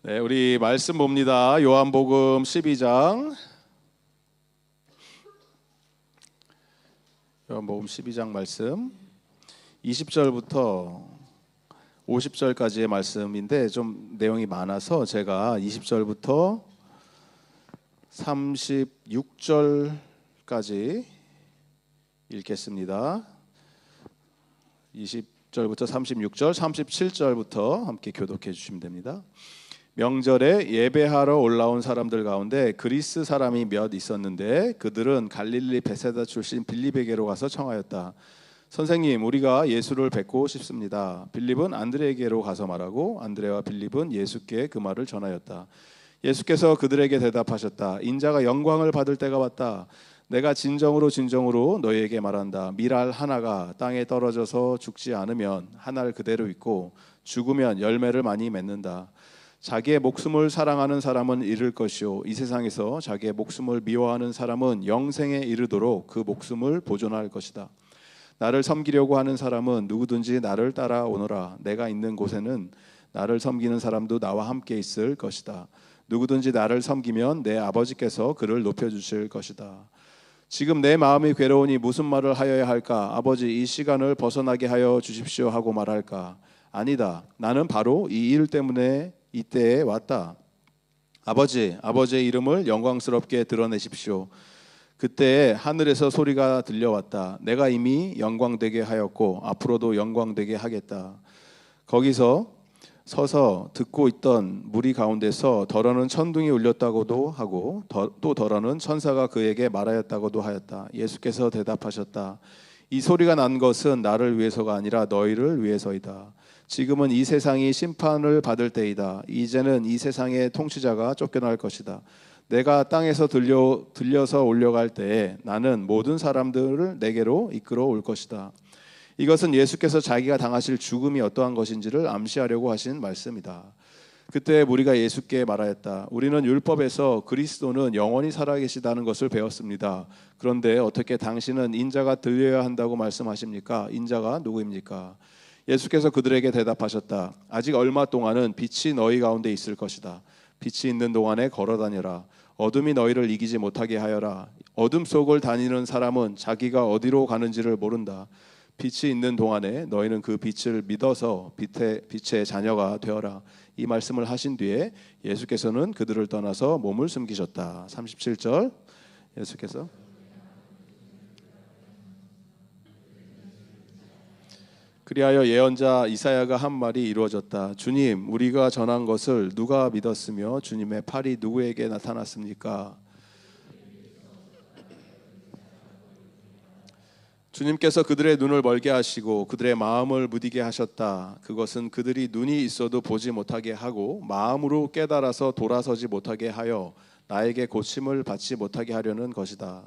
네, 우리 말씀 봅니다. 요한복음 12장. 요한복음 12장 말씀 20절부터 50절까지의 말씀인데 좀 내용이 많아서 제가 20절부터 36절까지 읽겠습니다. 20절부터 36절, 37절부터 함께 교독해 주시면 됩니다. 명절에 예배하러 올라온 사람들 가운데 그리스 사람이 몇 있었는데 그들은 갈릴리 베세다 출신 빌립에게로 가서 청하였다. 선생님, 우리가 예수를 뵙고 싶습니다. 빌립은 안드레에게로 가서 말하고 안드레와 빌립은 예수께 그 말을 전하였다. 예수께서 그들에게 대답하셨다. 인자가 영광을 받을 때가 왔다. 내가 진정으로 너희에게 말한다. 밀알 하나가 땅에 떨어져서 죽지 않으면 한 알 그대로 있고 죽으면 열매를 많이 맺는다. 자기의 목숨을 사랑하는 사람은 잃을 것이요 이 세상에서 자기의 목숨을 미워하는 사람은 영생에 이르도록 그 목숨을 보존할 것이다. 나를 섬기려고 하는 사람은 누구든지 나를 따라오너라. 내가 있는 곳에는 나를 섬기는 사람도 나와 함께 있을 것이다. 누구든지 나를 섬기면 내 아버지께서 그를 높여주실 것이다. 지금 내 마음이 괴로우니 무슨 말을 하여야 할까? 아버지, 이 시간을 벗어나게 하여 주십시오 하고 말할까? 아니다. 나는 바로 이 일 때문에 이때에 왔다. 아버지, 아버지의 이름을 영광스럽게 드러내십시오. 그때 하늘에서 소리가 들려왔다. 내가 이미 영광되게 하였고 앞으로도 영광되게 하겠다. 거기서 서서 듣고 있던 무리 가운데서 덜어는 천둥이 울렸다고도 하고 또 덜어는 천사가 그에게 말하였다고도 하였다. 예수께서 대답하셨다. 이 소리가 난 것은 나를 위해서가 아니라 너희를 위해서이다. 지금은 이 세상이 심판을 받을 때이다. 이제는 이 세상의 통치자가 쫓겨날 것이다. 내가 땅에서 들려서 올려갈 때에 나는 모든 사람들을 내게로 이끌어 올 것이다. 이것은 예수께서 자기가 당하실 죽음이 어떠한 것인지를 암시하려고 하신 말씀이다. 그때 무리가 예수께 말하였다. 우리는 율법에서 그리스도는 영원히 살아계시다는 것을 배웠습니다. 그런데 어떻게 당신은 인자가 들려야 한다고 말씀하십니까? 인자가 누구입니까? 예수께서 그들에게 대답하셨다. 아직 얼마 동안은 빛이 너희 가운데 있을 것이다. 빛이 있는 동안에 걸어다녀라. 어둠이 너희를 이기지 못하게 하여라. 어둠 속을 다니는 사람은 자기가 어디로 가는지를 모른다. 빛이 있는 동안에 너희는 그 빛을 믿어서 빛의 자녀가 되어라. 이 말씀을 하신 뒤에 예수께서는 그들을 떠나서 몸을 숨기셨다. 37절 예수께서 그리하여 예언자 이사야가 한 말이 이루어졌다. 주님, 우리가 전한 것을 누가 믿었으며 주님의 팔이 누구에게 나타났습니까? 주님께서 그들의 눈을 멀게 하시고 그들의 마음을 무디게 하셨다. 그것은 그들이 눈이 있어도 보지 못하게 하고 마음으로 깨달아서 돌아서지 못하게 하여 나에게 고침을 받지 못하게 하려는 것이다.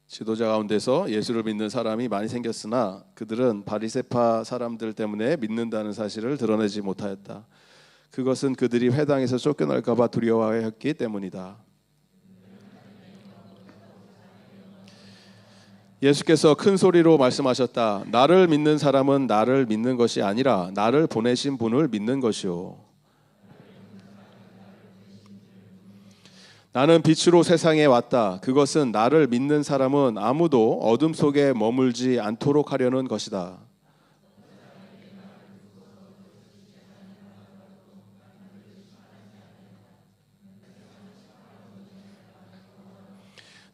지도자 가운데서 예수를 믿는 사람이 많이 생겼으나 그들은 바리새파 사람들 때문에 믿는다는 사실을 드러내지 못하였다. 그것은 그들이 회당에서 쫓겨날까 봐 두려워했기 때문이다. 예수께서 큰 소리로 말씀하셨다. 나를 믿는 사람은 나를 믿는 것이 아니라 나를 보내신 분을 믿는 것이요. 나는 빛으로 세상에 왔다. 그것은 나를 믿는 사람은 아무도 어둠 속에 머물지 않도록 하려는 것이다.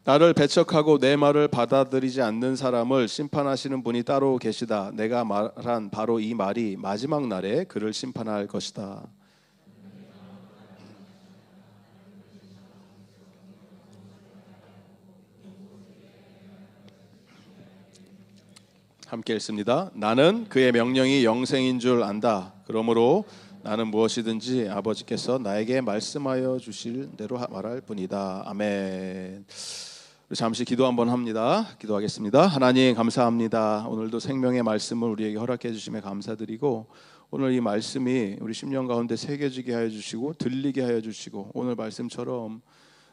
나를 배척하고 내 말을 받아들이지 않는 사람을 심판하시는 분이 따로 계시다. 내가 말한 바로 이 말이 마지막 날에 그를 심판할 것이다. 함께 읽습니다. 나는 그의 명령이 영생인 줄 안다. 그러므로 나는 무엇이든지 아버지께서 나에게 말씀하여 주실 대로 말할 뿐이다. 아멘. 잠시 기도 한번 합니다. 기도하겠습니다. 하나님 감사합니다. 오늘도 생명의 말씀을 우리에게 허락해 주심에 감사드리고 오늘 이 말씀이 우리 심령 가운데 새겨지게 하여 주시고 들리게 하여 주시고 오늘 말씀처럼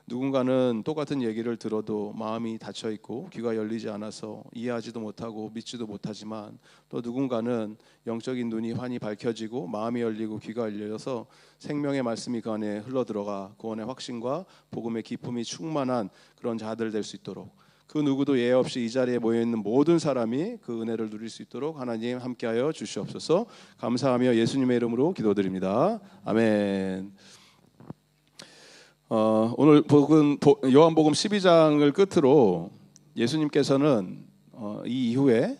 누군가는 똑같은 얘기를 들어도 마음이 닫혀 있고 귀가 열리지 않아서 이해하지도 못하고 믿지도 못하지만, 또 누군가는 영적인 눈이 환히 밝혀지고 마음이 열리고 귀가 열려서 생명의 말씀이 그 안에 흘러들어가 구원의 확신과 복음의 기쁨이 충만한 그런 자들 될 수 있도록, 그 누구도 예외 없이 이 자리에 모여 있는 모든 사람이 그 은혜를 누릴 수 있도록 하나님 함께하여 주시옵소서. 감사하며 예수님의 이름으로 기도드립니다. 아멘. 오늘 요한복음 12장을 끝으로 예수님께서는 이 이후에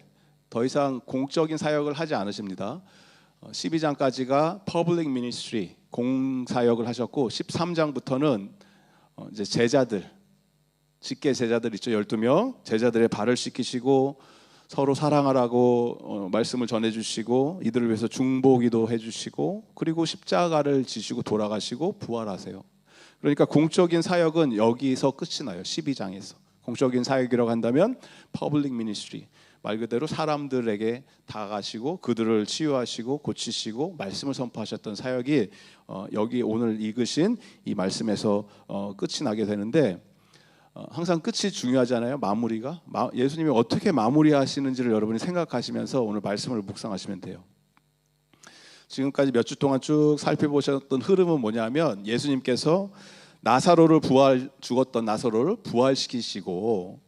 더 이상 공적인 사역을 하지 않으십니다. 12장까지가 퍼블릭 미니스트리, 공사역을 하셨고 13장부터는 이제 제자들, 직계 제자들 있죠. 12명 제자들의 발을 씻기시고 서로 사랑하라고 말씀을 전해주시고 이들을 위해서 중보기도 해주시고, 그리고 십자가를 지시고 돌아가시고 부활하세요. 그러니까 공적인 사역은 여기서 끝이 나요. 12장에서 공적인 사역이라고 한다면 퍼블릭 미니스트리, 말 그대로 사람들에게 다가가시고 그들을 치유하시고 고치시고 말씀을 선포하셨던 사역이 여기 오늘 읽으신 이 말씀에서 끝이 나게 되는데, 항상 끝이 중요하잖아요. 마무리가. 예수님이 어떻게 마무리하시는지를 여러분이 생각하시면서 오늘 말씀을 묵상하시면 돼요. 지금까지 몇 주 동안 쭉 살펴보셨던 흐름은 뭐냐면, 예수님께서 죽었던 나사로를 부활시키시고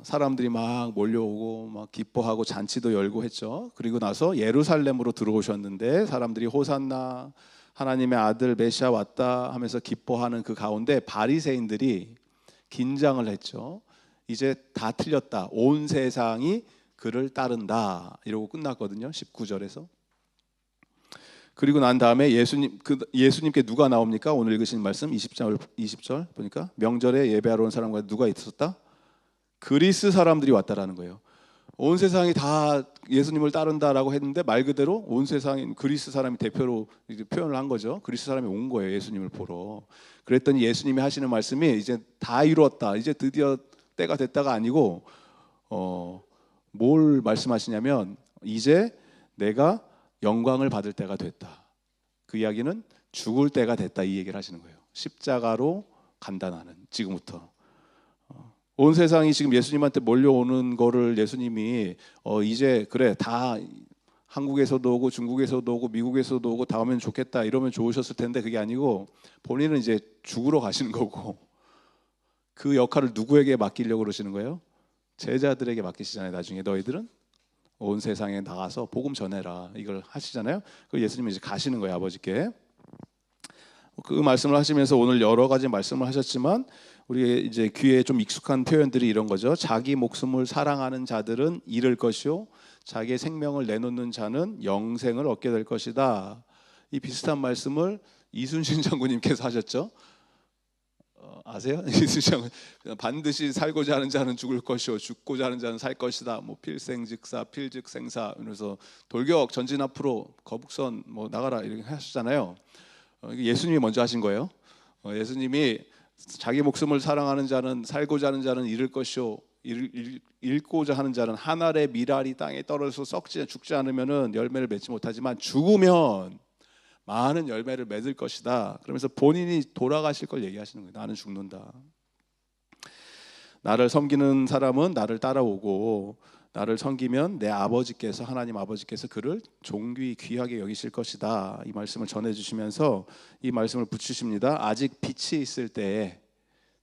사람들이 막 몰려오고 막 기뻐하고 잔치도 열고 했죠. 그리고 나서 예루살렘으로 들어오셨는데 사람들이 호산나 하나님의 아들 메시아 왔다 하면서 기뻐하는 그 가운데 바리새인들이 긴장을 했죠. 이제 다 틀렸다. 온 세상이 그를 따른다. 이러고 끝났거든요. 19절에서. 그리고 난 다음에 예수님께 누가 나옵니까? 오늘 읽으신 말씀 20절 보니까 명절에 예배하러 온 사람과 누가 있었다? 그리스 사람들이 왔다라는 거예요. 온 세상이 다 예수님을 따른다라고 했는데 말 그대로 온 세상인 그리스 사람이 대표로 이제 표현을 한 거죠. 그리스 사람이 온 거예요. 예수님을 보러. 그랬더니 예수님이 하시는 말씀이 이제 다 이루었다. 이제 드디어 때가 됐다가 아니고 뭘 말씀하시냐면, 이제 내가 영광을 받을 때가 됐다. 그 이야기는 죽을 때가 됐다, 이 얘기를 하시는 거예요. 십자가로 간다 나는 지금부터. 온 세상이 지금 예수님한테 몰려오는 거를 예수님이 이제 그래 다 한국에서도 오고 중국에서도 오고 미국에서도 오고 다 오면 좋겠다 이러면 좋으셨을 텐데, 그게 아니고 본인은 이제 죽으러 가시는 거고, 그 역할을 누구에게 맡기려고 그러시는 거예요? 제자들에게 맡기시잖아요. 나중에 너희들은 온 세상에 나가서 복음 전해라, 이걸 하시잖아요. 그 예수님이 이제 가시는 거예요. 아버지께. 그 말씀을 하시면서 오늘 여러 가지 말씀을 하셨지만, 우리 이제 귀에 좀 익숙한 표현들이 이런 거죠. 자기 목숨을 사랑하는 자들은 잃을 것이요 자기의 생명을 내놓는 자는 영생을 얻게 될 것이다. 이 비슷한 말씀을 이순신 장군님께서 하셨죠. 아세요? 이순신 장군, 반드시 살고자 하는 자는 죽을 것이요 죽고자 하는 자는 살 것이다. 뭐 필생즉사 필즉생사, 그래서 돌격 전진 앞으로 거북선 뭐 나가라 이렇게 하셨잖아요. 예수님이 먼저 하신 거예요. 예수님이 자기 목숨을 사랑하는 자는, 살고자 하는 자는 잃을 것이요 잃고자 하는 자는, 한 알의 밀알이 땅에 떨어져서 죽지 않으면은 열매를 맺지 못하지만 죽으면 많은 열매를 맺을 것이다. 그러면서 본인이 돌아가실 걸 얘기하시는 거예요. 나는 죽는다. 나를 섬기는 사람은 나를 따라오고 나를 섬기면 내 아버지께서, 하나님 아버지께서 그를 존귀히 귀하게 여기실 것이다. 이 말씀을 전해주시면서 이 말씀을 붙이십니다. 아직 빛이 있을 때에,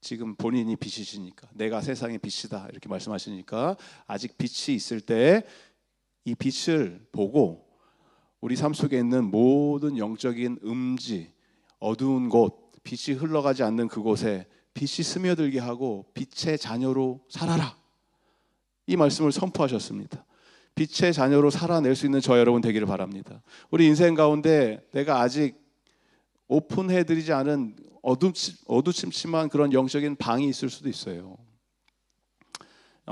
지금 본인이 빛이시니까, 내가 세상의 빛이다 이렇게 말씀하시니까, 아직 빛이 있을 때에 이 빛을 보고 우리 삶 속에 있는 모든 영적인 음지, 어두운 곳, 빛이 흘러가지 않는 그곳에 빛이 스며들게 하고 빛의 자녀로 살아라. 이 말씀을 선포하셨습니다. 빛의 자녀로 살아낼 수 있는 저 여러분 되기를 바랍니다. 우리 인생 가운데 내가 아직 오픈해드리지 않은 어두침침한 그런 영적인 방이 있을 수도 있어요.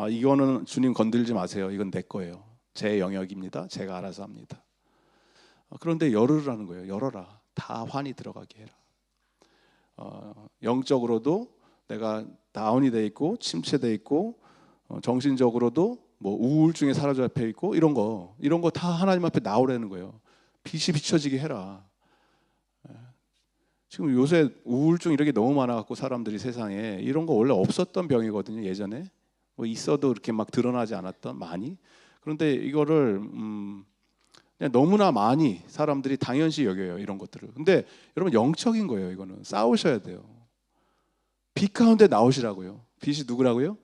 이거는 주님 건들지 마세요. 이건 내 거예요. 제 영역입니다. 제가 알아서 합니다. 그런데 열으라는 거예요. 열어라. 다 환히 들어가게 해라. 영적으로도 내가 다운이 돼 있고 침체돼 있고 정신적으로도 뭐 우울증에 사로잡혀 있고 이런 거 다 하나님 앞에 나오라는 거예요. 빛이 비춰지게 해라. 지금 요새 우울증 이렇게 너무 많아갖고 사람들이 세상에 이런 거 원래 없었던 병이거든요. 예전에 뭐 있어도 이렇게 막 드러나지 않았던 많이. 그런데 이거를 그냥 너무나 많이 사람들이 당연시 여겨요. 이런 것들을. 근데 여러분 영적인 거예요. 이거는 싸우셔야 돼요. 빛 가운데 나오시라고요. 빛이 누구라고요?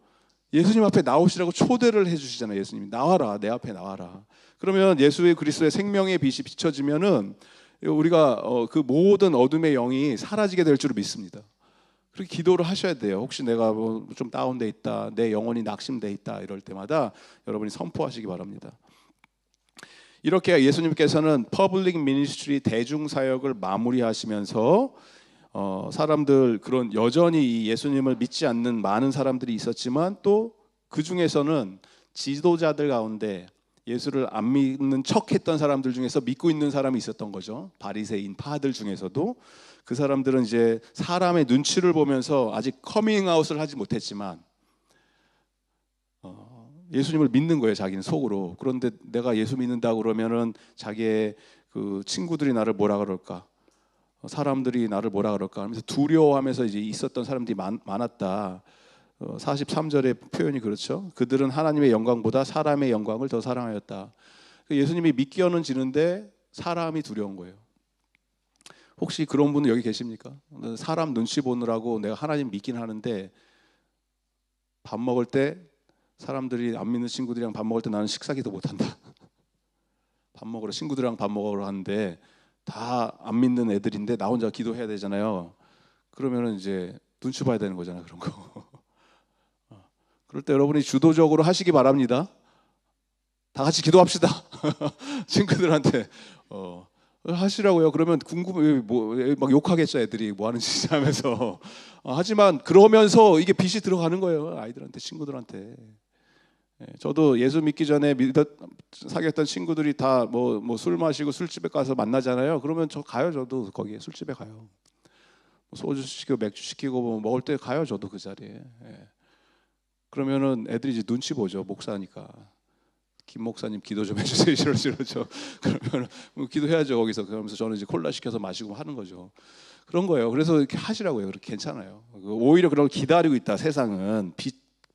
예수님 앞에 나오시라고 초대를 해주시잖아요. 예수님이 나와라, 내 앞에 나와라. 그러면 예수의 그리스도의 생명의 빛이 비춰지면은 우리가 그 모든 어둠의 영이 사라지게 될 줄 믿습니다. 그렇게 기도를 하셔야 돼요. 혹시 내가 뭐 좀 다운돼 있다, 내 영혼이 낙심돼 있다 이럴 때마다 여러분이 선포하시기 바랍니다. 이렇게 예수님께서는 퍼블릭 미니스트리 대중 사역을 마무리하시면서 사람들 그런 여전히 이 예수님을 믿지 않는 많은 사람들이 있었지만 또 그 중에서는 지도자들 가운데 예수를 안 믿는 척했던 사람들 중에서 믿고 있는 사람이 있었던 거죠. 바리새인 파들 중에서도 그 사람들은 이제 사람의 눈치를 보면서 아직 커밍아웃을 하지 못했지만 예수님을 믿는 거예요. 자기는 속으로. 그런데 내가 예수 믿는다 그러면은 자기의 그 친구들이 나를 뭐라 그럴까, 사람들이 나를 뭐라 그럴까 하면서 두려워하면서 이제 있었던 사람들이 많았다. 43절의 표현이 그렇죠. 그들은 하나님의 영광보다 사람의 영광을 더 사랑하였다. 예수님이 믿기어는 지는데 사람이 두려운 거예요. 혹시 그런 분은 여기 계십니까? 사람 눈치 보느라고 내가 하나님 믿긴 하는데 밥 먹을 때 사람들이 안 믿는 친구들이랑 밥 먹을 때 나는 식사기도 못한다. 밥 먹으러 친구들이랑 밥 먹으러 하는데 다 안 믿는 애들인데 나 혼자 기도해야 되잖아요. 그러면은 이제 눈치 봐야 되는 거잖아요. 그런 거. 그럴 때 여러분이 주도적으로 하시기 바랍니다. 다 같이 기도합시다. 친구들한테 하시라고요. 그러면 궁금해 막 욕하겠죠. 애들이 뭐 하는 짓이지 하면서. 하지만 그러면서 이게 빛이 들어가는 거예요. 아이들한테, 친구들한테. 저도 예수 믿기 전에 사귀었던 친구들이 다 뭐 술 마시고 술집에 가서 만나잖아요. 그러면 저 가요. 저도 거기에 술집에 가요. 소주 시키고 맥주 시키고 뭐 먹을 때 가요. 저도 그 자리에. 그러면은 애들이 이제 눈치 보죠. 목사니까. 김 목사님 기도 좀 해주세요. 이러죠. 그러면 기도해야죠 거기서. 그러면서 저는 이제 콜라 시켜서 마시고 하는 거죠. 그런 거예요. 그래서 이렇게 하시라고요. 그렇게 괜찮아요. 오히려 그런 걸 기다리고 있다. 세상은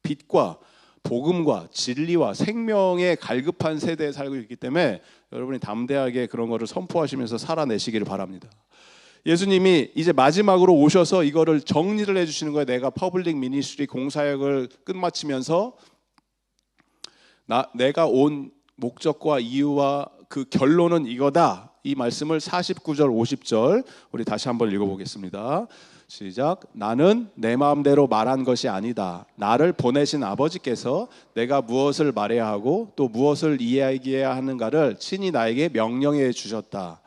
빛과 복음과 진리와 생명의 갈급한 세대에 살고 있기 때문에 여러분이 담대하게 그런 거를 선포하시면서 살아내시기를 바랍니다. 예수님이 이제 마지막으로 오셔서 이거를 정리를 해주시는 거예요. 내가 퍼블릭 미니스트리 공사역을 끝마치면서 내가 온 목적과 이유와 그 결론은 이거다. 이 말씀을 49절 50절 우리 다시 한번 읽어보겠습니다. 시작. 나는 내 마음대로 말한 것이 아니다. 나를 보내신 아버지께서 내가 무엇을 말해야 하고 또 무엇을 이야기해야 하는가를 친히 나에게 명령해 주셨다.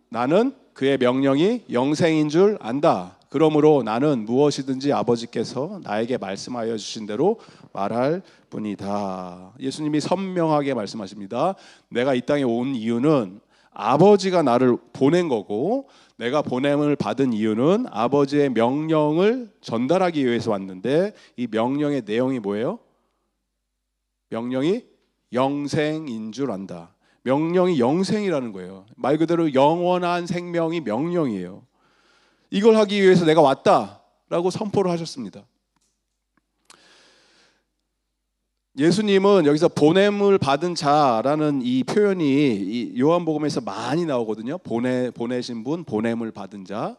나는 그의 명령이 영생인 줄 안다. 그러므로 나는 무엇이든지 아버지께서 나에게 말씀하여 주신 대로 말할 뿐이다. 예수님이 선명하게 말씀하십니다. 내가 이 땅에 온 이유는 아버지가 나를 보낸 거고 내가 보냄을 받은 이유는 아버지의 명령을 전달하기 위해서 왔는데 이 명령의 내용이 뭐예요? 명령이 영생인 줄 안다. 명령이 영생이라는 거예요. 말 그대로 영원한 생명이 명령이에요. 이걸 하기 위해서 내가 왔다라고 선포를 하셨습니다. 예수님은 여기서 보냄을 받은 자라는 이 표현이 이 요한복음에서 많이 나오거든요. 보내신 분, 보냄을 받은 자.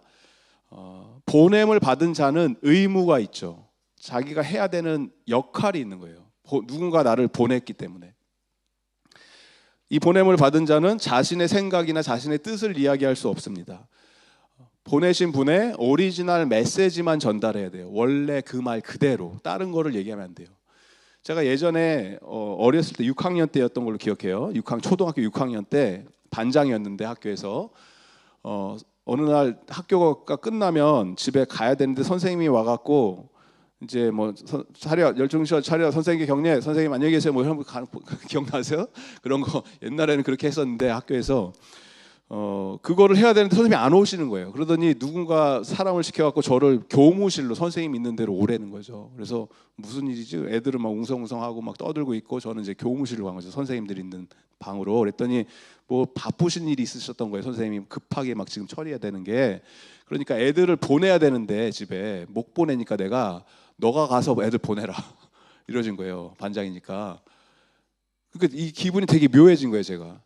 보냄을 받은 자는 의무가 있죠. 자기가 해야 되는 역할이 있는 거예요. 누군가 나를 보냈기 때문에. 이 보냄을 받은 자는 자신의 생각이나 자신의 뜻을 이야기할 수 없습니다. 보내신 분의 오리지널 메시지만 전달해야 돼요. 원래 그 말 그대로. 다른 거를 얘기하면 안 돼요. 제가 예전에 어렸을 때 6학년 때였던 걸로 기억해요. 초등학교 6학년 때 반장이었는데 학교에서 어느 날 학교가 끝나면 집에 가야 되는데 선생님이 와갖고 이제 뭐 차려 열중시간 차려 선생님께 격려 선생님 안녕히 계세요 뭐 이런 거 기억나세요? 그런 거 옛날에는 그렇게 했었는데 학교에서 그거를 해야 되는데 선생님이 안 오시는 거예요. 그러더니 누군가 사람을 시켜갖고 저를 교무실로 선생님 있는 데로 오라는 거죠. 그래서 무슨 일이지? 애들은 막 웅성웅성하고 막 떠들고 있고 저는 이제 교무실로 간 거죠. 선생님들 있는 방으로. 그랬더니 뭐 바쁘신 일이 있으셨던 거예요. 선생님이 급하게 막 지금 처리해야 되는 게. 그러니까 애들을 보내야 되는데 집에 못 보내니까 내가 너가 가서 애들 보내라 이러진 거예요. 반장이니까. 그러니까 이 기분이 되게 묘해진 거예요. 제가.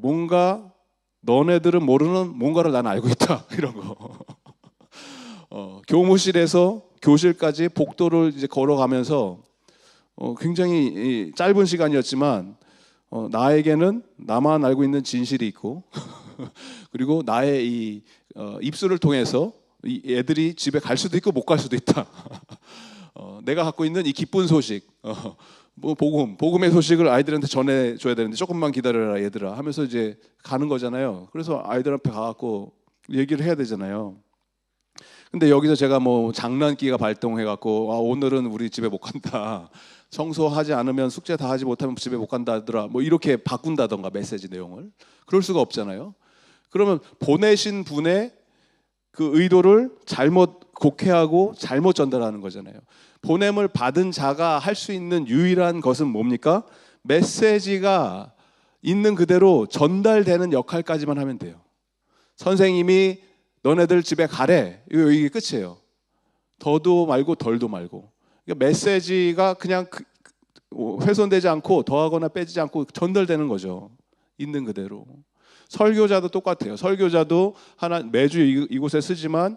뭔가 너네들은 모르는 뭔가를 나는 알고 있다 이런 거. 교무실에서 교실까지 복도를 이제 걸어가면서 굉장히 짧은 시간이었지만 나에게는 나만 알고 있는 진실이 있고 그리고 나의 이 입술을 통해서 이 애들이 집에 갈 수도 있고 못 갈 수도 있다. 내가 갖고 있는 이 기쁜 소식, 뭐 복음의 소식을 아이들한테 전해줘야 되는데 조금만 기다려라 얘들아 하면서 이제 가는 거잖아요. 그래서 아이들 앞에 가갖고 얘기를 해야 되잖아요. 근데 여기서 제가 뭐 장난기가 발동해갖고 오늘은 우리 집에 못 간다. 청소하지 않으면 숙제 다 하지 못하면 집에 못 간다더라. 뭐 이렇게 바꾼다던가 메시지 내용을. 그럴 수가 없잖아요. 그러면 보내신 분의 그 의도를 잘못 곡해하고 잘못 전달하는 거잖아요. 보냄을 받은 자가 할 수 있는 유일한 것은 뭡니까? 메시지가 있는 그대로 전달되는 역할까지만 하면 돼요. 선생님이 너네들 집에 가래. 이게 끝이에요. 더도 말고 덜도 말고. 그러니까 메시지가 그냥 훼손되지 않고 더하거나 빼지지 않고 전달되는 거죠. 있는 그대로. 설교자도 똑같아요. 설교자도 매주 이곳에 쓰지만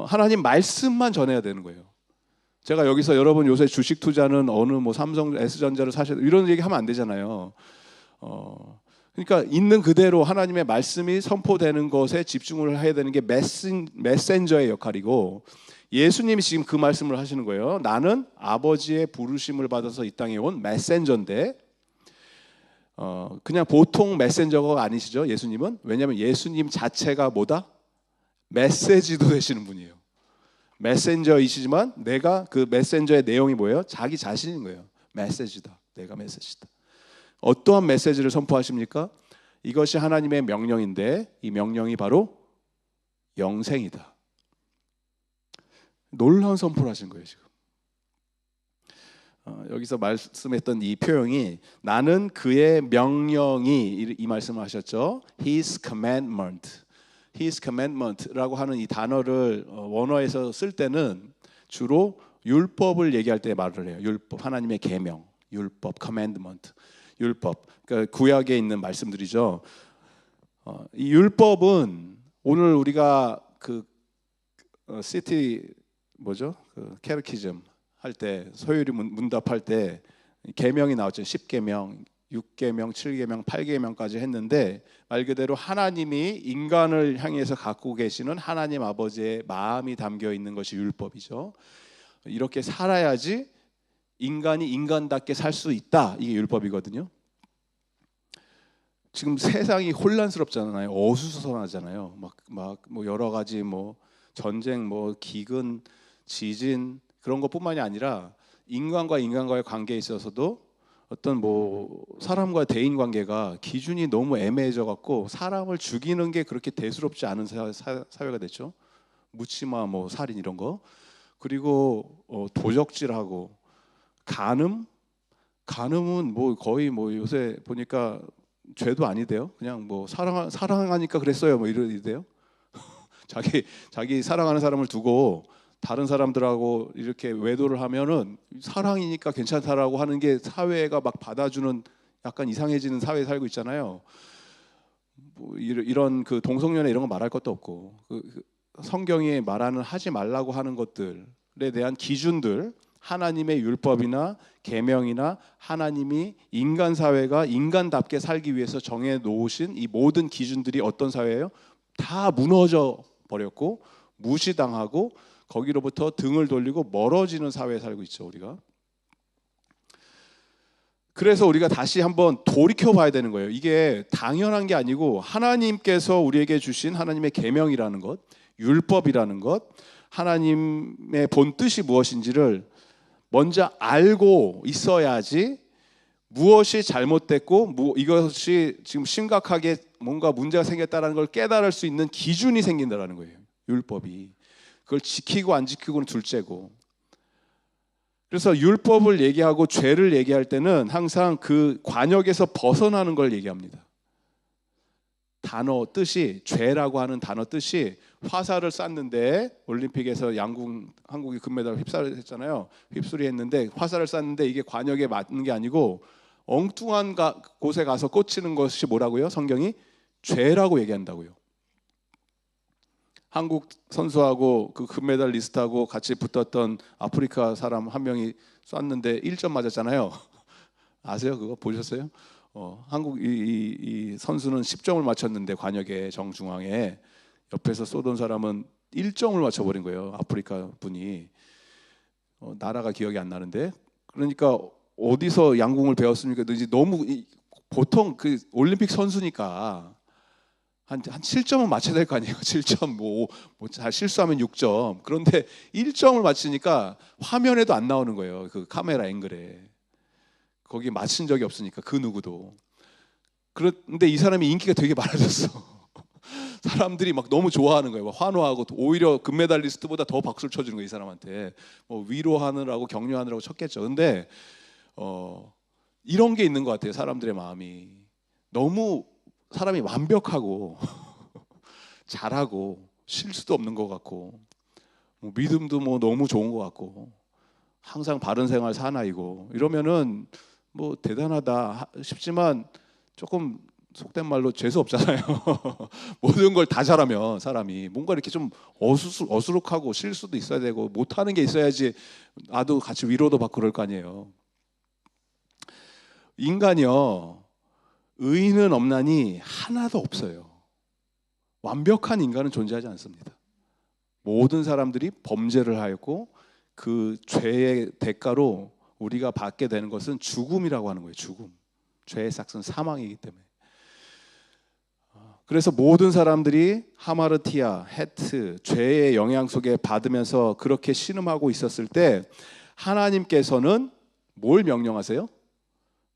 하나님 말씀만 전해야 되는 거예요. 제가 여기서 여러분 요새 주식 투자는 어느 뭐 삼성 S전자를 사셔야 이런 얘기 하면 안 되잖아요. 그러니까 있는 그대로 하나님의 말씀이 선포되는 것에 집중을 해야 되는 게 메신저의 역할이고 예수님이 지금 그 말씀을 하시는 거예요. 나는 아버지의 부르심을 받아서 이 땅에 온 메신저인데 그냥 보통 메신저가 아니시죠. 예수님은. 왜냐하면 예수님 자체가 뭐다? 메시지도 되시는 분이에요. 메신저이시지만 내가 그 메신저의 내용이 뭐예요? 자기 자신인 거예요. 메시지다. 내가 메시지다. 어떠한 메시지를 선포하십니까? 이것이 하나님의 명령인데 이 명령이 바로 영생이다. 놀라운 선포를 하신 거예요 지금. 여기서 말씀했던 이 표현이 나는 그의 명령이 이 말씀을 하셨죠. His commandment. His commandment라고 하는 이 단어를 원어에서 쓸 때는 주로 율법을 얘기할 때 말을 해요. 율법, 하나님의 계명, 율법, commandment, 율법. 그러니까 구약에 있는 말씀들이죠. 이 율법은 오늘 우리가 그 시티 뭐죠? 그 캐르키즘 할 때 소유리 문답할 때 계명이 나왔죠. 10계명, 6계명, 7계명, 8계명까지 했는데 말 그대로 하나님이 인간을 향해서 갖고 계시는 하나님 아버지의 마음이 담겨 있는 것이 율법이죠. 이렇게 살아야지 인간이 인간답게 살 수 있다. 이게 율법이거든요. 지금 세상이 혼란스럽잖아요. 어수선하잖아요. 막 뭐 여러 가지 뭐 전쟁, 뭐 기근, 지진 그런 것뿐만이 아니라 인간과 인간과의 관계에 있어서도 어떤 뭐 사람과 대인 관계가 기준이 너무 애매해져 갖고 사람을 죽이는 게 그렇게 대수롭지 않은 사회가 됐죠. 묻지마 뭐 살인 이런 거. 그리고 도적질하고 간음은 뭐 거의 뭐 요새 보니까 죄도 아니대요. 그냥 뭐 사랑하니까 그랬어요. 뭐 이러대요. 자기 사랑하는 사람을 두고 다른 사람들하고 이렇게 외도를 하면은 사랑이니까 괜찮다라고 하는 게 사회가 막 받아주는 약간 이상해지는 사회에 살고 있잖아요. 뭐 이런 그 동성연애 이런 거 말할 것도 없고 성경이 말하는 하지 말라고 하는 것들에 대한 기준들, 하나님의 율법이나 계명이나 하나님이 인간 사회가 인간답게 살기 위해서 정해 놓으신 이 모든 기준들이 어떤 사회예요? 다 무너져 버렸고 무시당하고 거기로부터 등을 돌리고 멀어지는 사회에 살고 있죠, 우리가. 그래서 우리가 다시 한번 돌이켜 봐야 되는 거예요. 이게 당연한 게 아니고 하나님께서 우리에게 주신 하나님의 계명이라는 것, 율법이라는 것, 하나님의 본 뜻이 무엇인지를 먼저 알고 있어야지 무엇이 잘못됐고 이것이 지금 심각하게 뭔가 문제가 생겼다는 걸 깨달을 수 있는 기준이 생긴다는 거예요. 율법이. 그걸 지키고 안 지키고는 둘째고. 그래서 율법을 얘기하고 죄를 얘기할 때는 항상 그 관역에서 벗어나는 걸 얘기합니다. 단어 뜻이, 죄라고 하는 단어 뜻이, 화살을 쐈는데 올림픽에서 한국이 금메달 휩쓸이했잖아요. 휩쓸이 했는데 화살을 쐈는데 이게 관역에 맞는 게 아니고 엉뚱한 곳에 가서 꽂히는 것이 뭐라고요? 성경이 죄라고 얘기한다고요. 한국 선수하고 그 금메달리스트하고 같이 붙었던 아프리카 사람 한 명이 쐈는데 1점 맞았잖아요. 아세요? 그거 보셨어요? 한국 이 선수는 10점을 맞췄는데 관역에 정중앙에 옆에서 쏘던 사람은 1점을 맞춰버린 거예요. 아프리카 분이. 나라가 기억이 안 나는데. 그러니까 어디서 양궁을 배웠습니까? 너무 보통 그 올림픽 선수니까 한 7점은 맞춰야 될 거 아니에요. 7점 잘 실수하면 6점. 그런데 1점을 맞히니까 화면에도 안 나오는 거예요. 그 카메라 앵글에. 거기 맞힌 적이 없으니까 그 누구도. 그런데 이 사람이 인기가 되게 많아졌어. 사람들이 막 너무 좋아하는 거예요. 막 환호하고 오히려 금메달리스트보다 더 박수를 쳐주는 거예요. 이 사람한테. 위로하느라고 격려하느라고 쳤겠죠. 근데 이런 게 있는 것 같아요. 사람들의 마음이. 너무 사람이 완벽하고 잘하고 실수도 없는 것 같고 믿음도 너무 좋은 것 같고 항상 바른 생활 사나이고 이러면은 대단하다 싶지만 조금 속된 말로 재수 없잖아요. 모든 걸 다 잘하면 사람이 뭔가 이렇게 좀 어수룩하고 실수도 있어야 되고 못하는 게 있어야지 나도 같이 위로도 받고 그럴 거 아니에요. 인간이요, 의인은 없나니 하나도 없어요. 완벽한 인간은 존재하지 않습니다. 모든 사람들이 범죄를 하였고 그 죄의 대가로 우리가 받게 되는 것은 죽음이라고 하는 거예요. 죽음. 죄의 삭은 사망이기 때문에. 그래서 모든 사람들이 하마르티아, 헤트, 죄의 영향 속에 받으면서 그렇게 신음하고 있었을 때 하나님께서는 뭘 명령하세요?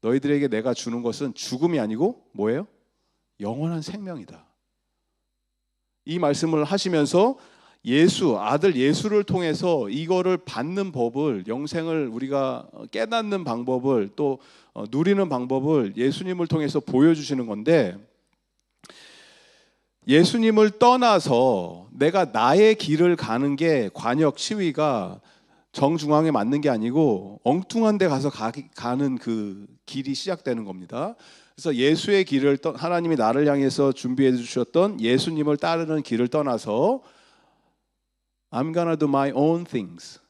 너희들에게 내가 주는 것은 죽음이 아니고 뭐예요? 영원한 생명이다. 이 말씀을 하시면서 아들 예수를 통해서 이거를 받는 법을, 영생을 우리가 깨닫는 방법을 또 누리는 방법을 예수님을 통해서 보여주시는 건데, 예수님을 떠나서 내가 나의 길을 가는 게 관역 치위가 정중앙에 맞는 게 아니고 엉뚱한 데 가서 가는 그 길이 시작되는 겁니다. 그래서 예수의 길을 하나님이 나를 향해서 준비해 주셨던 예수님을 따르는 길을 떠나서 I'm gonna do my own things.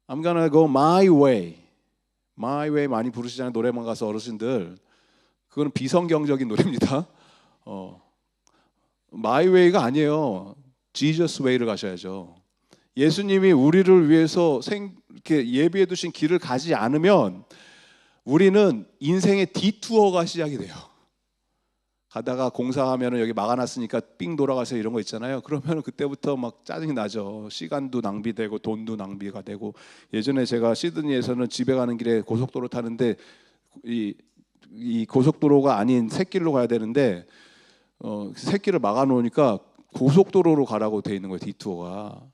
I'm gonna go my way. My way 많이 부르시잖아요. 노래방 가서 어르신들. 그거는 비성경적인 노래입니다. My way가 아니에요. Jesus way를 가셔야죠. 예수님이 우리를 위해서 이렇게 예비해 두신 길을 가지 않으면 우리는 인생의 디투어가 시작이 돼요. 가다가 공사하면 여기 막아놨으니까 삥 돌아가서 이런 거 있잖아요. 그러면 그때부터 막 짜증이 나죠. 시간도 낭비되고 돈도 낭비가 되고. 예전에 제가 시드니에서는 집에 가는 길에 고속도로 타는데 이 고속도로가 아닌 샛길로 가야 되는데 샛길을 막아놓으니까 고속도로로 가라고 돼 있는 거예요. 디투어가.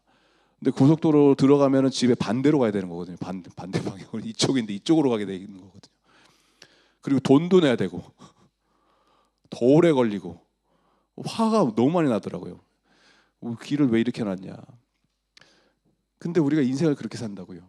근데 고속도로 들어가면은 집에 반대로 가야 되는 거거든요. 반대 방향으로. 이쪽인데 이쪽으로 가게 돼 있는 거거든요. 그리고 돈도 내야 되고 더 오래 걸리고 화가 너무 많이 나더라고요. 길을 왜 이렇게 놨냐. 근데 우리가 인생을 그렇게 산다고요.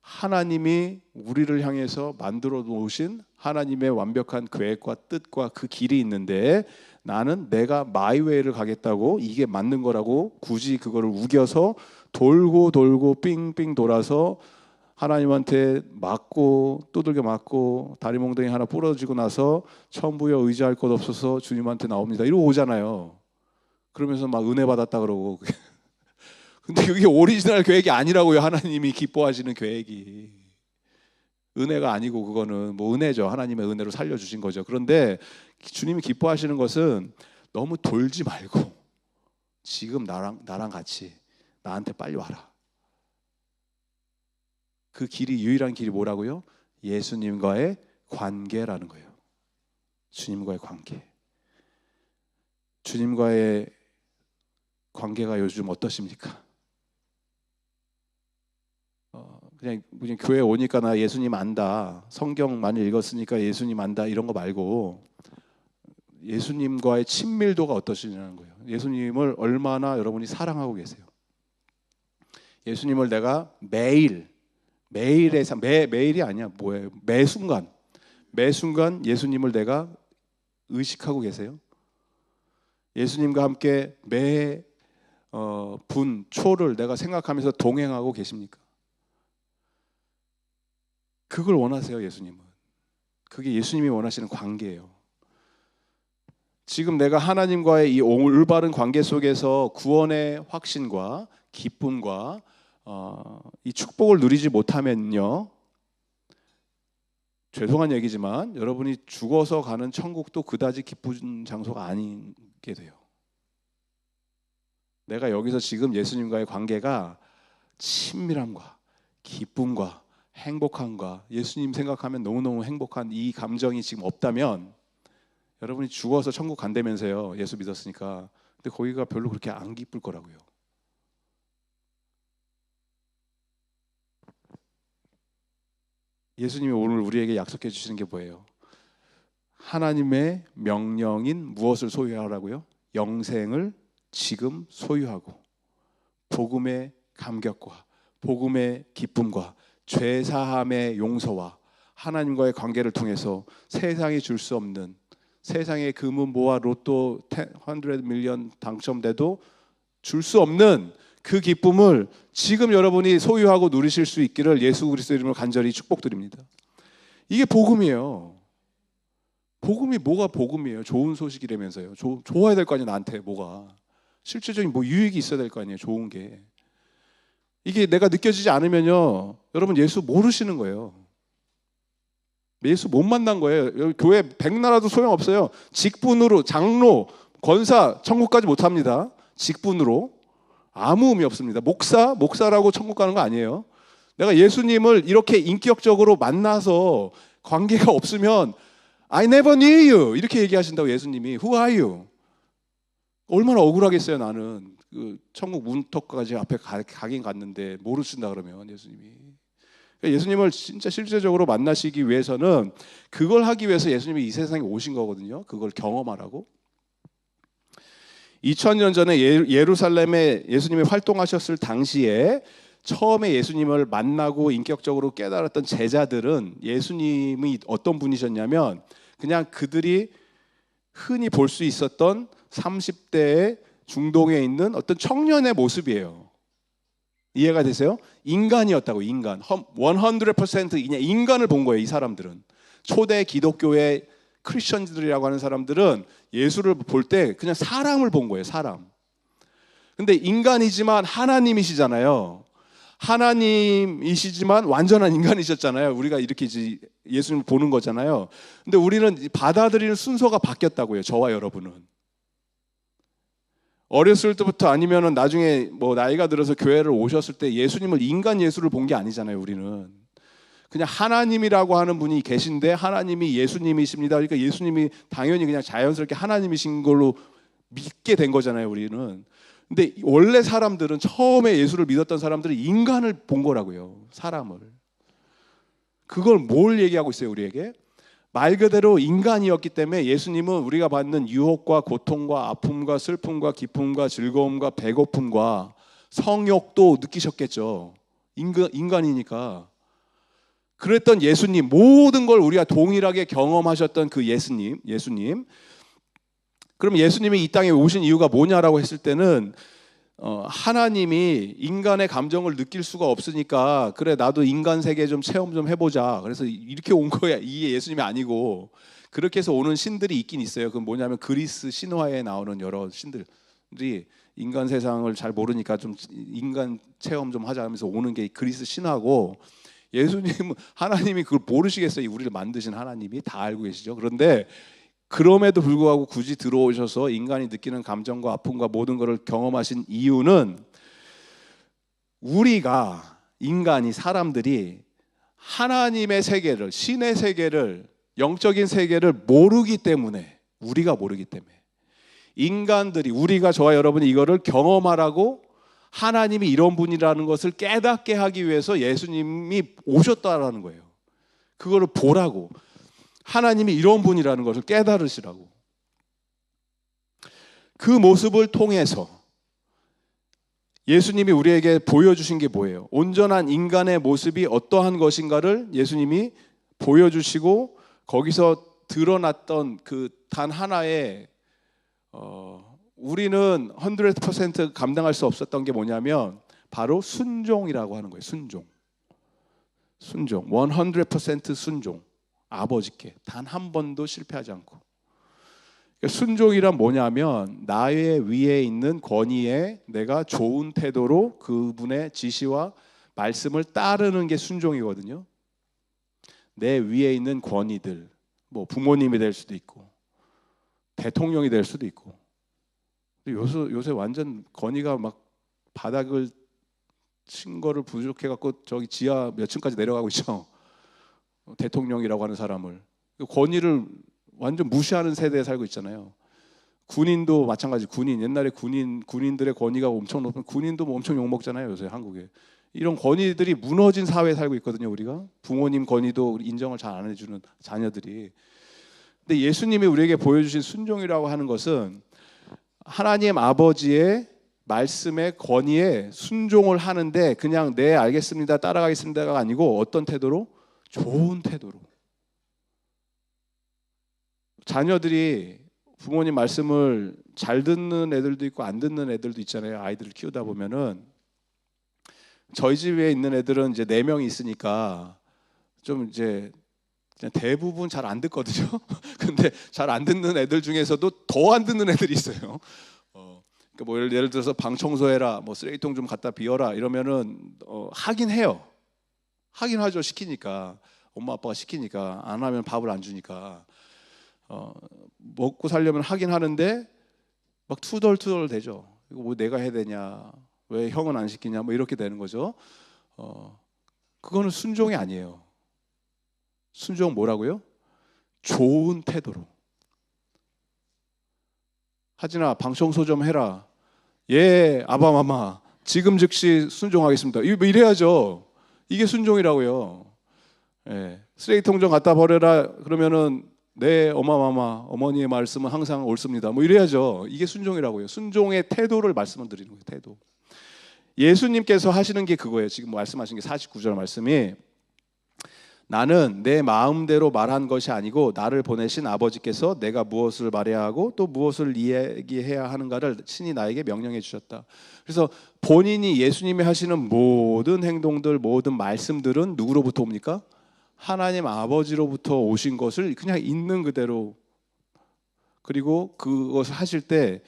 하나님이 우리를 향해서 만들어 놓으신 하나님의 완벽한 계획과 뜻과 그 길이 있는데 나는 내가 마이 웨이를 가겠다고 이게 맞는 거라고 굳이 그거를 우겨서 돌고 돌고 삥삥 돌아서 하나님한테 맞고 두들겨 맞고 다리 몽둥이 하나 부러지고 나서 천부여 의지할 것 없어서 주님한테 나옵니다. 이러고 오잖아요. 그러면서 막 은혜 받았다 그러고. 근데 그게 오리지널 계획이 아니라고요. 하나님이 기뻐하시는 계획이. 은혜가 아니고 그거는 은혜죠. 하나님의 은혜로 살려주신 거죠. 그런데 주님이 기뻐하시는 것은 너무 돌지 말고 지금 나랑 같이 나한테 빨리 와라. 그 길이 유일한 길이 뭐라고요? 예수님과의 관계라는 거예요. 주님과의 관계. 주님과의 관계가 요즘 어떠십니까? 그냥 교회 오니까 나 예수님 안다, 성경 많이 읽었으니까 예수님 안다, 이런 거 말고 예수님과의 친밀도가 어떠시냐는 거예요. 예수님을 얼마나 여러분이 사랑하고 계세요. 예수님을 내가 매일이 아니야, 뭐예요? 매 순간 예수님을 내가 의식하고 계세요. 예수님과 함께 초를 내가 생각하면서 동행하고 계십니까? 그걸 원하세요, 예수님은. 그게 예수님이 원하시는 관계예요. 지금 내가 하나님과의 이 올바른 관계 속에서 구원의 확신과 기쁨과 이 축복을 누리지 못하면요, 죄송한 얘기지만 여러분이 죽어서 가는 천국도 그다지 기쁜 장소가 아니게 돼요. 내가 여기서 지금 예수님과의 관계가 친밀함과 기쁨과 행복함과 예수님 생각하면 너무너무 행복한 이 감정이 지금 없다면 여러분이 죽어서 천국 간다면서요, 예수 믿었으니까. 근데 거기가 별로 그렇게 안 기쁠 거라고요. 예수님이 오늘 우리에게 약속해 주시는 게 뭐예요? 하나님의 명령인 무엇을 소유하라고요? 영생을 지금 소유하고 복음의 감격과 복음의 기쁨과 죄사함의 용서와 하나님과의 관계를 통해서 세상이 줄 수 없는, 세상의 금은 뭐와 로또 100 밀리언 당첨돼도 줄 수 없는 그 기쁨을 지금 여러분이 소유하고 누리실 수 있기를 예수 그리스도 이름으로 간절히 축복드립니다. 이게 복음이에요. 복음이 뭐가 복음이에요? 좋은 소식이라면서요. 좋아야 될 거 아니에요, 나한테. 뭐가 실질적인 유익이 있어야 될 거 아니에요, 좋은 게. 이게 내가 느껴지지 않으면요, 여러분 예수 모르시는 거예요. 예수 못 만난 거예요. 교회 백나라도 소용없어요. 직분으로 장로, 권사, 천국까지 못합니다. 직분으로 아무 의미 없습니다. 목사라고 천국 가는 거 아니에요. 내가 예수님을 이렇게 인격적으로 만나서 관계가 없으면 I never knew you 이렇게 얘기하신다고. 예수님이 Who are you? 얼마나 억울하겠어요. 나는 그 천국 문턱까지 앞에 가긴 갔는데 모르신다 그러면 예수님이. 예수님을 진짜 실제적으로 만나시기 위해서는 그걸 하기 위해서 예수님이 이 세상에 오신 거거든요. 그걸 경험하라고. 2000년 전에 예루살렘에 예수님이 활동하셨을 당시에 처음에 예수님을 만나고 인격적으로 깨달았던 제자들은 예수님이 어떤 분이셨냐면 그냥 그들이 흔히 볼 수 있었던 30대의 중동에 있는 어떤 청년의 모습이에요. 이해가 되세요? 인간이었다고. 인간 100% 그냥 인간을 본 거예요. 이 사람들은 초대 기독교의 크리스천들이라고 하는 사람들은 예수를 볼 때 그냥 사람을 본 거예요. 사람. 근데 인간이지만 하나님이시잖아요. 하나님이시지만 완전한 인간이셨잖아요. 우리가 이렇게 이제 예수님을 보는 거잖아요. 근데 우리는 받아들이는 순서가 바뀌었다고요. 저와 여러분은. 어렸을 때부터 아니면은 나중에 뭐 나이가 들어서 교회를 오셨을 때 예수님을 인간 예수를 본 게 아니잖아요. 우리는 그냥 하나님이라고 하는 분이 계신데 하나님이 예수님이십니다. 그러니까 예수님이 당연히 그냥 자연스럽게 하나님이신 걸로 믿게 된 거잖아요. 우리는. 근데 원래 사람들은 처음에 예수를 믿었던 사람들은 인간을 본 거라고요. 사람을. 그걸 뭘 얘기하고 있어요, 우리에게? 말 그대로 인간이었기 때문에 예수님은 우리가 받는 유혹과 고통과 아픔과 슬픔과 기쁨과 즐거움과 배고픔과 성욕도 느끼셨겠죠. 인간이니까. 그랬던 예수님, 모든 걸 우리가 동일하게 경험하셨던 그 예수님. 그럼 예수님이 이 땅에 오신 이유가 뭐냐라고 했을 때는 하나님이 인간의 감정을 느낄 수가 없으니까 그래 나도 인간 세계 좀 체험 좀 해보자. 그래서 이렇게 온 거야. 이게 예수님이 아니고 그렇게 해서 오는 신들이 있긴 있어요. 그건 뭐냐면 그리스 신화에 나오는 여러 신들이 인간 세상을 잘 모르니까 좀 인간 체험 좀 하자 하면서 오는 게 그리스 신화고, 예수님은 하나님이 그걸 모르시겠어요. 우리를 만드신 하나님이 다 알고 계시죠. 그런데 그럼에도 불구하고 굳이 들어오셔서 인간이 느끼는 감정과 아픔과 모든 것을 경험하신 이유는 우리가 인간이 사람들이 하나님의 세계를, 신의 세계를 영적인 세계를 모르기 때문에, 우리가 모르기 때문에, 인간들이, 우리가, 저와 여러분이 이거를 경험하라고 하나님이 이런 분이라는 것을 깨닫게 하기 위해서 예수님이 오셨다라는 거예요. 그거를 보라고, 하나님이 이런 분이라는 것을 깨달으시라고. 그 모습을 통해서 예수님이 우리에게 보여주신 게 뭐예요? 온전한 인간의 모습이 어떠한 것인가를 예수님이 보여주시고, 거기서 드러났던 그 단 하나의 우리는 100% 감당할 수 없었던 게 뭐냐면 바로 순종이라고 하는 거예요. 순종. 100% 순종. 아버지께 단 한 번도 실패하지 않고. 순종이란 뭐냐면 나의 위에 있는 권위에 내가 좋은 태도로 그분의 지시와 말씀을 따르는 게 순종이거든요. 내 위에 있는 권위들, 뭐 부모님이 될 수도 있고 대통령이 될 수도 있고. 요새 완전 권위가 막 바닥을 친 거를 부족해 갖고 저기 지하 몇 층까지 내려가고 있죠. 대통령이라고 하는 사람을, 권위를 완전 무시하는 세대에 살고 있잖아요. 군인도 마찬가지. 군인, 옛날에 군인들의 권위가 엄청 높은, 군인도 뭐 엄청 욕 먹잖아요 요새 한국에. 이런 권위들이 무너진 사회에 살고 있거든요. 우리가 부모님 권위도 인정을 잘 안 해주는 자녀들이. 근데 예수님이 우리에게 보여주신 순종이라고 하는 것은 하나님 아버지의 말씀의 권위에 순종을 하는데, 그냥 네 알겠습니다 따라가겠습니다가 아니고 어떤 태도로? 좋은 태도로. 자녀들이 부모님 말씀을 잘 듣는 애들도 있고 안 듣는 애들도 있잖아요. 아이들을 키우다 보면은. 저희 집에 있는 애들은 이제 4명이 있으니까 좀 이제 그냥 대부분 잘 안 듣거든요. 근데 잘 안 듣는 애들 중에서도 더 안 듣는 애들이 있어요. 그러니까 뭐 예를 들어서 방 청소해라, 뭐 쓰레기통 좀 갖다 비워라 이러면은 하긴 해요. 하긴 하죠. 시키니까, 엄마 아빠가 시키니까. 안 하면 밥을 안 주니까. 먹고 살려면 하긴 하는데 막 투덜투덜 되죠. 이거 뭐 내가 해야 되냐, 왜 형은 안 시키냐, 뭐 이렇게 되는 거죠. 그거는 순종이 아니에요. 순종 뭐라고요? 좋은 태도로. 하진아 방 청소 좀 해라. 예 아바마마 지금 즉시 순종하겠습니다. 이래야죠. 이게 순종이라고요. 예. 쓰레기통 좀 갖다 버려라 그러면은 네 어마마마 어머니의 말씀은 항상 옳습니다. 뭐 이래야죠. 이게 순종이라고요. 순종의 태도를 말씀을 드리는 거예요. 태도. 예수님께서 하시는 게 그거예요. 지금 말씀하신 게 49절 말씀이, 나는 내 마음대로 말한 것이 아니고 나를 보내신 아버지께서 내가 무엇을 말해야 하고 또 무엇을 이야기해야 하는가를 친히 나에게 명령해 주셨다. 그래서 본인이, 예수님이 하시는 모든 행동들, 모든 말씀들은 누구로부터 옵니까? 하나님 아버지로부터 오신 것을 그냥 있는 그대로, 그리고 그것을 하실 때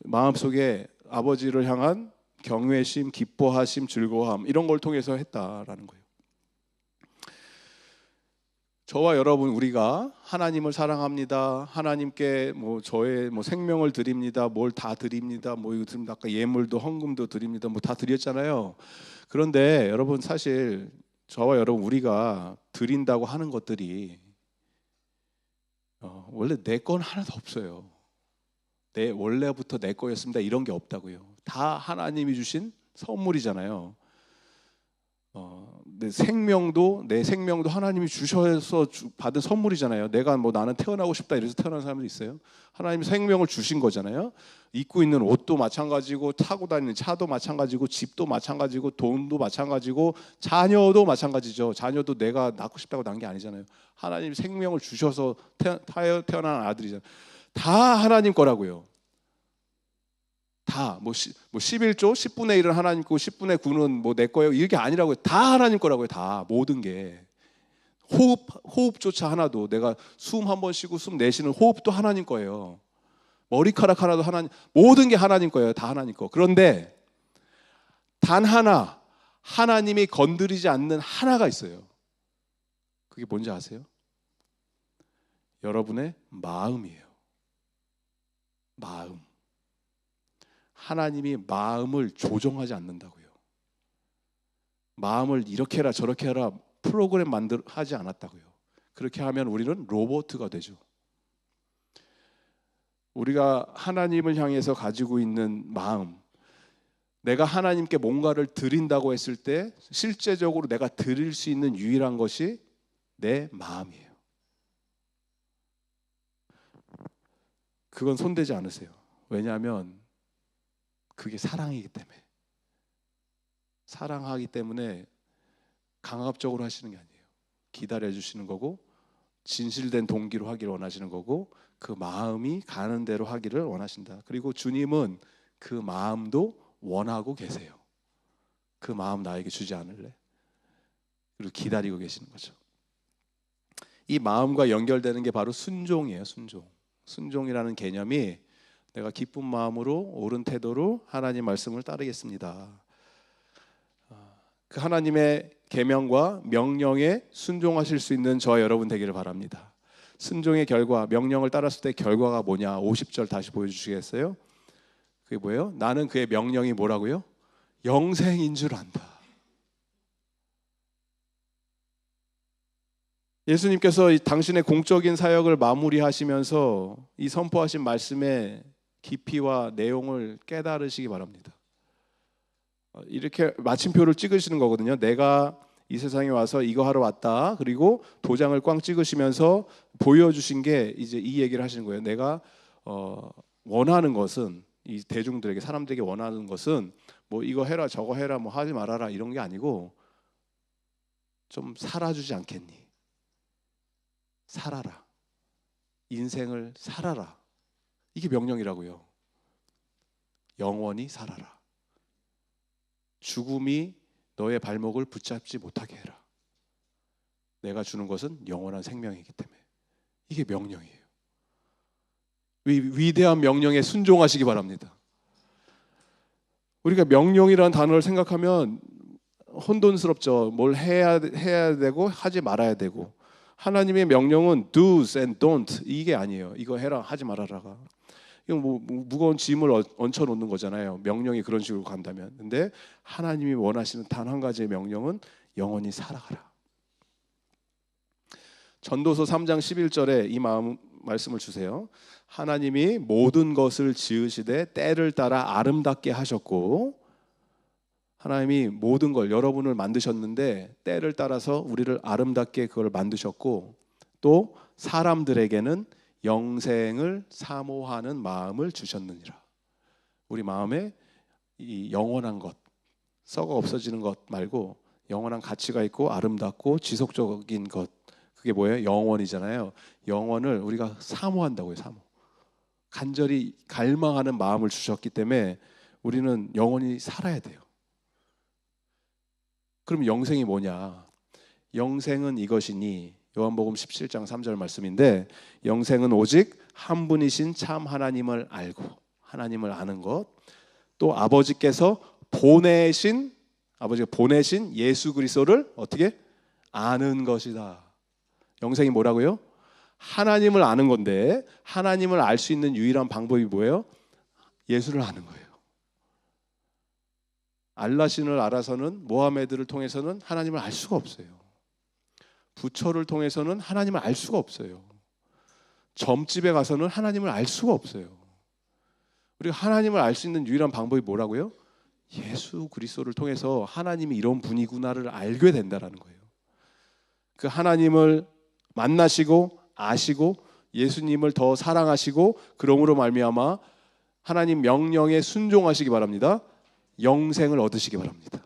마음속에 아버지를 향한 경외심, 기뻐하심, 즐거움, 이런 걸 통해서 했다라는 거예요. 저와 여러분, 우리가 하나님을 사랑합니다, 하나님께 뭐 저의 뭐 생명을 드립니다, 뭘 다 드립니다, 뭐 이거 드립니다, 아까 예물도 헌금도 드립니다, 뭐 다 드렸잖아요. 그런데 여러분, 사실 저와 여러분, 우리가 드린다고 하는 것들이 원래 내 건 하나도 없어요. 원래부터 내 거였습니다 이런 게 없다고요. 다 하나님이 주신 선물이잖아요. 내 생명도 하나님이 주셔서 받은 선물이잖아요. 내가 뭐 나는 태어나고 싶다 이래서 태어난 사람도 있어요. 하나님이 생명을 주신 거잖아요. 입고 있는 옷도 마찬가지고, 타고 다니는 차도 마찬가지고, 집도 마찬가지고, 돈도 마찬가지고, 자녀도 마찬가지죠. 자녀도 내가 낳고 싶다고 낳은 게 아니잖아요. 하나님이 생명을 주셔서 태어난 아들이잖아요. 다 하나님 거라고요. 다 뭐 11조 10분의 1은 하나님 거고 10분의 9는 뭐 내 거예요. 이게 아니라고요. 다 하나님 거라고요. 다, 모든 게. 호흡조차 하나도, 내가 숨 한 번 쉬고 숨 내쉬는 호흡도 하나님 거예요. 머리카락 하나도 하나님, 모든 게 하나님 거예요. 다 하나님 거. 그런데 단 하나, 하나님이 건드리지 않는 하나가 있어요. 그게 뭔지 아세요? 여러분의 마음이에요. 마음. 하나님이 마음을 조정하지 않는다고요. 마음을 이렇게 해라 저렇게 해라 프로그램 하지 않았다고요. 그렇게 하면 우리는 로봇가 되죠. 우리가 하나님을 향해서 가지고 있는 마음, 내가 하나님께 뭔가를 드린다고 했을 때 실제적으로 내가 드릴 수 있는 유일한 것이 내 마음이에요. 그건 손대지 않으세요. 왜냐하면 그게 사랑이기 때문에. 사랑하기 때문에 강압적으로 하시는 게 아니에요. 기다려주시는 거고 진실된 동기로 하기를 원하시는 거고 그 마음이 가는 대로 하기를 원하신다. 그리고 주님은 그 마음도 원하고 계세요. 그 마음 나에게 주지 않을래? 그리고 기다리고 계시는 거죠. 이 마음과 연결되는 게 바로 순종이에요. 순종이라는 개념이 내가 기쁜 마음으로 옳은 태도로 하나님 말씀을 따르겠습니다. 그 하나님의 계명과 명령에 순종하실 수 있는 저와 여러분 되기를 바랍니다. 순종의 결과, 명령을 따랐을 때 결과가 뭐냐? 50절 다시 보여주시겠어요? 그게 뭐예요? 나는 그의 명령이 뭐라고요? 영생인 줄 안다. 예수님께서 당신의 공적인 사역을 마무리하시면서 이 선포하신 말씀의 깊이와 내용을 깨달으시기 바랍니다. 이렇게 마침표를 찍으시는 거거든요. 내가 이 세상에 와서 이거 하러 왔다. 그리고 도장을 꽝 찍으시면서 보여주신 게 이제 이 얘기를 하시는 거예요. 내가 원하는 것은 이 대중들에게, 사람들에게 원하는 것은 뭐 이거 해라 저거 해라 뭐 하지 말아라 이런 게 아니고 좀 살아주지 않겠니? 살아라. 인생을 살아라. 이게 명령이라고요. 영원히 살아라. 죽음이 너의 발목을 붙잡지 못하게 해라. 내가 주는 것은 영원한 생명이기 때문에. 이게 명령이에요. 위대한 명령에 순종하시기 바랍니다. 우리가 명령이라는 단어를 생각하면 혼돈스럽죠. 뭘 해야 되고 하지 말아야 되고. 하나님의 명령은 do's and don't 이게 아니에요. 이거 해라 하지 말아라가. 이거 뭐 무거운 짐을 얹혀 놓는 거잖아요. 명령이 그런 식으로 간다면. 근데 하나님이 원하시는 단 한 가지의 명령은 영원히 살아가라. 전도서 3장 11절에 이 말씀을 주세요. 하나님이 모든 것을 지으시되 때를 따라 아름답게 하셨고, 하나님이 모든 걸 여러분을 만드셨는데 때를 따라서 우리를 아름답게 그걸 만드셨고, 또 사람들에게는 영생을 사모하는 마음을 주셨느니라. 우리 마음에 이 영원한 것, 썩어 없어지는 것 말고 영원한 가치가 있고 아름답고 지속적인 것, 그게 뭐예요? 영원이잖아요. 영원을 우리가 사모한다고요. 간절히 갈망하는 마음을 주셨기 때문에 우리는 영원히 살아야 돼요. 그럼 영생이 뭐냐? 영생은 이것이니, 요한복음 17장 3절 말씀인데, 영생은 오직 한 분이신 참 하나님을 알고, 하나님을 아는 것, 또 아버지가 보내신 예수 그리스도를 어떻게 아는 것이다. 영생이 뭐라고요? 하나님을 아는 건데, 하나님을 알 수 있는 유일한 방법이 뭐예요? 예수를 아는 거예요. 알라신을 알아서는, 모하메드를 통해서는 하나님을 알 수가 없어요. 부처를 통해서는 하나님을 알 수가 없어요. 점집에 가서는 하나님을 알 수가 없어요. 우리가 하나님을 알 수 있는 유일한 방법이 뭐라고요? 예수 그리스도를 통해서 하나님이 이런 분이구나를 알게 된다라는 거예요. 그 하나님을 만나시고 아시고 예수님을 더 사랑하시고, 그러므로 말미암아 하나님 명령에 순종하시기 바랍니다. 영생을 얻으시기 바랍니다.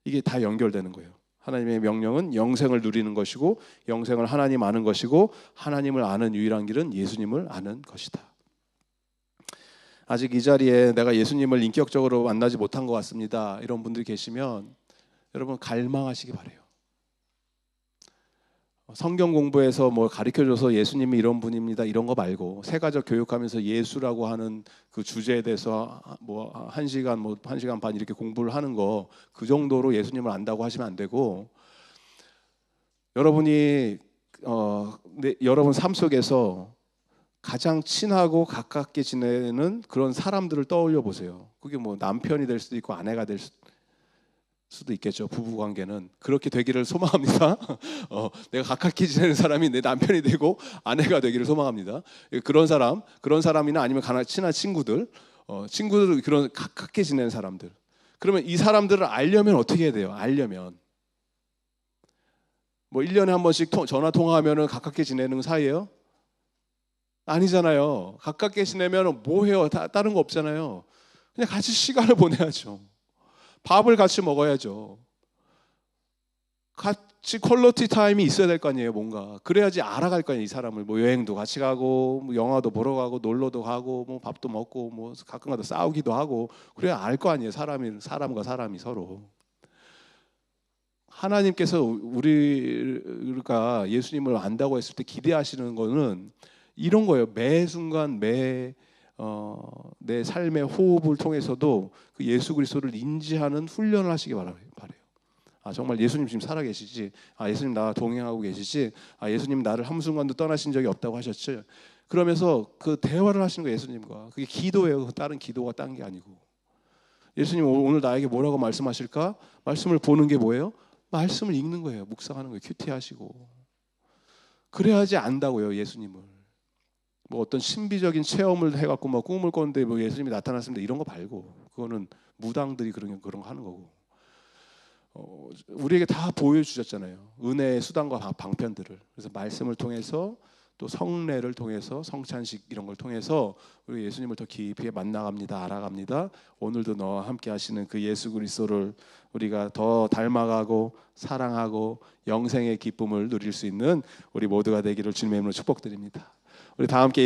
이게 다 연결되는 거예요. 하나님의 명령은 영생을 누리는 것이고, 영생을 하나님 아는 것이고, 하나님을 아는 유일한 길은 예수님을 아는 것이다. 아직 이 자리에 내가 예수님을 인격적으로 만나지 못한 것 같습니다, 이런 분들이 계시면 여러분 갈망하시기 바래요. 성경 공부에서 뭐 가르쳐줘서 예수님이 이런 분입니다 이런 거 말고, 세가족 교육하면서 예수라고 하는 그 주제에 대해서 뭐 1시간 뭐 1시간 반 이렇게 공부를 하는 거, 그 정도로 예수님을 안다고 하시면 안 되고, 여러분이 여러분 삶 속에서 가장 친하고 가깝게 지내는 그런 사람들을 떠올려 보세요. 그게 뭐 남편이 될 수도 있고 아내가 될 수도 있겠죠. 부부 관계는 그렇게 되기를 소망합니다. 내가 가깝게 지내는 사람이 내 남편이 되고 아내가 되기를 소망합니다. 그런 사람이나 아니면 친한 친구들, 친구들 그런 가깝게 지내는 사람들. 그러면 이 사람들을 알려면 어떻게 해야 돼요? 알려면 뭐 1년에 한 번씩 전화 통화하면은 가깝게 지내는 사이예요? 아니잖아요. 가깝게 지내면 뭐 해요? 다른 거 없잖아요. 그냥 같이 시간을 보내야죠. 밥을 같이 먹어야죠. 같이 퀄리티 타임이 있어야 될 거 아니에요, 뭔가. 그래야지 알아갈 거 아니에요, 이 사람을. 뭐 여행도 같이 가고, 뭐 영화도 보러 가고, 놀러도 가고, 뭐 밥도 먹고, 뭐 가끔가다 싸우기도 하고, 그래야 알 거 아니에요, 사람과 사람이 서로. 하나님께서 우리가 예수님을 안다고 했을 때 기대하시는 거는 이런 거예요. 매 순간 내 삶의 호흡을 통해서도 그 예수 그리스도를 인지하는 훈련을 하시기 바래요. 정말 예수님 지금 살아계시지? 예수님 나와 동행하고 계시지? 예수님 나를 한순간도 떠나신 적이 없다고 하셨지? 그러면서 그 대화를 하시는 거예요, 예수님과. 그게 기도예요. 다른 기도가 딴 게 아니고. 예수님 오늘 나에게 뭐라고 말씀하실까? 말씀을 보는 게 뭐예요? 말씀을 읽는 거예요. 묵상하는 거예요. 큐티하시고. 그래야지 안다고요, 예수님을. 뭐 어떤 신비적인 체험을 해갖고 뭐 꿈을 꿨는데 뭐 예수님이 나타났습니다 이런 거 말고, 그거는 무당들이 그런 거 하는 거고, 우리에게 다 보여주셨잖아요. 은혜의 수단과 방편들을. 그래서 말씀을 통해서 또 성례를 통해서 성찬식 이런 걸 통해서 우리 예수님을 더 깊이 만나갑니다. 알아갑니다. 오늘도 너와 함께 하시는 그 예수 그리스도를 우리가 더 닮아가고 사랑하고 영생의 기쁨을 누릴 수 있는 우리 모두가 되기를 주님의 이름으로 축복드립니다. 우리 다 함께